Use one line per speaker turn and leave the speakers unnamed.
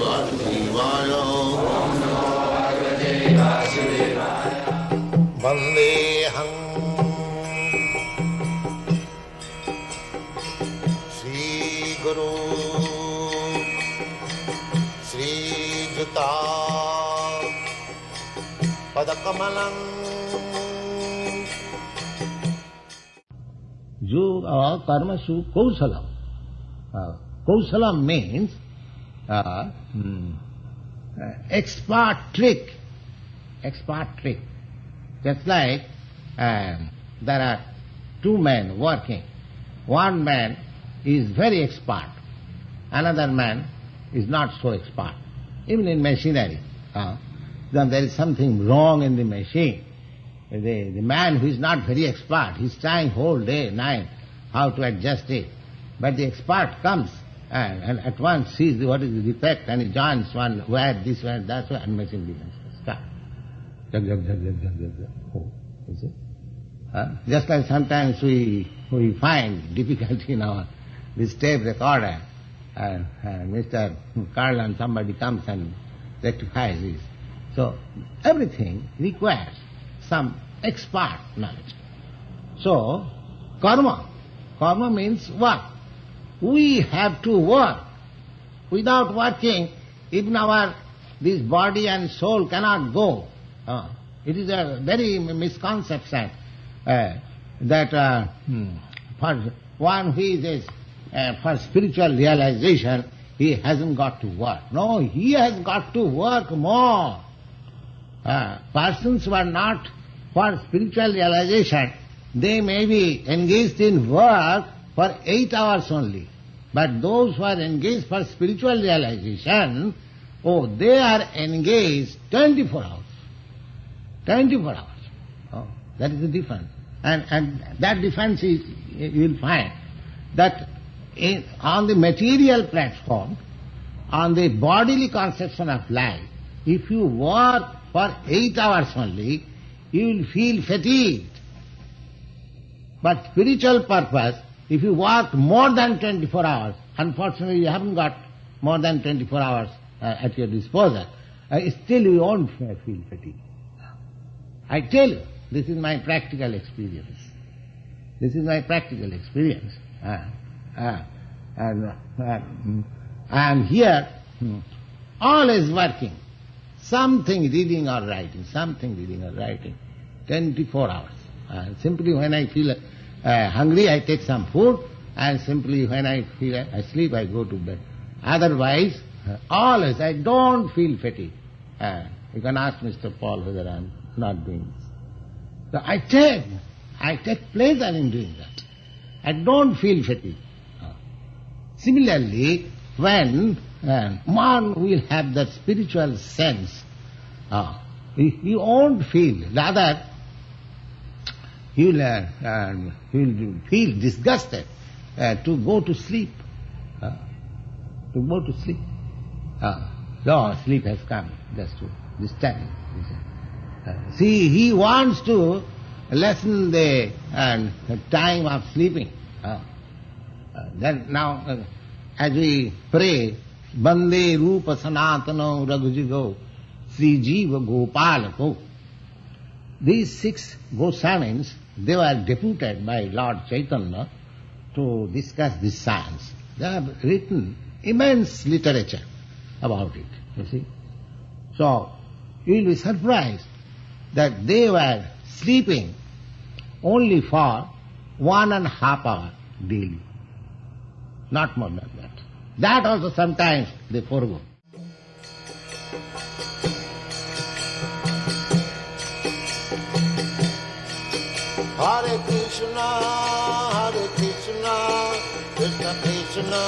Vasudevaya. Vandeham Sri Guru Sri Juta Padakamalam. Yoga karmasu kausalam. Kausalam means expert trick. Expert trick. Just like there are two men working. One man is very expert. Another man is not so expert. Even in machinery. Then there is something wrong in the machine. The man who is not very expert, he is trying whole day, night, how to adjust it. But the expert comes and at once sees what is the defect and he joins one where this, where that, and machine begins to start. Oh, you see? Just like sometimes we find difficulty in our this tape recorder, and Mr. Carlin, somebody comes and rectifies this. So everything requires some expert knowledge. So karma means work. We have to work. Without working, even this body and soul cannot go. It is a very misconception that for one who is for spiritual realization, he hasn't got to work. No, he has got to work more. Persons who are not for spiritual realization, they may be engaged in work for 8 hours only. But those who are engaged for spiritual realization, they are engaged 24 hours. 24 hours. That is the difference. And that difference is, you will find that on the material platform, on the bodily conception of life, if you work for 8 hours only, you will feel fatigued. But spiritual purpose, if you work more than 24 hours, unfortunately you haven't got more than 24 hours at your disposal, still you won't feel fatigued. I tell you, this is my practical experience. This is my practical experience. I am here, always working. Something reading or writing, 24 hours. Simply when I feel hungry, I take some food, and simply when I feel asleep, I go to bed. Otherwise, always, I don't feel fatigue. You can ask Mr. Paul whether I am not doing this. So I take pleasure in doing that. I don't feel fatigue. Similarly, when one will have that spiritual sense, he won't feel, rather he will feel disgusted to go to sleep. So sleep has come just to this time. See, he wants to lessen the time of sleeping. Then now, as we pray, Bande Rupa Sanatano Raghujigo Sri Jiva Gopalako, these 6 Goswamis, they were deputed by Lord Chaitanya to discuss this science. They have written immense literature about it, you see. So, you will be surprised that they were sleeping only for 1.5 hours daily. Not more than that. That also sometimes they forego. Hare Krishna, Krishna Krishna,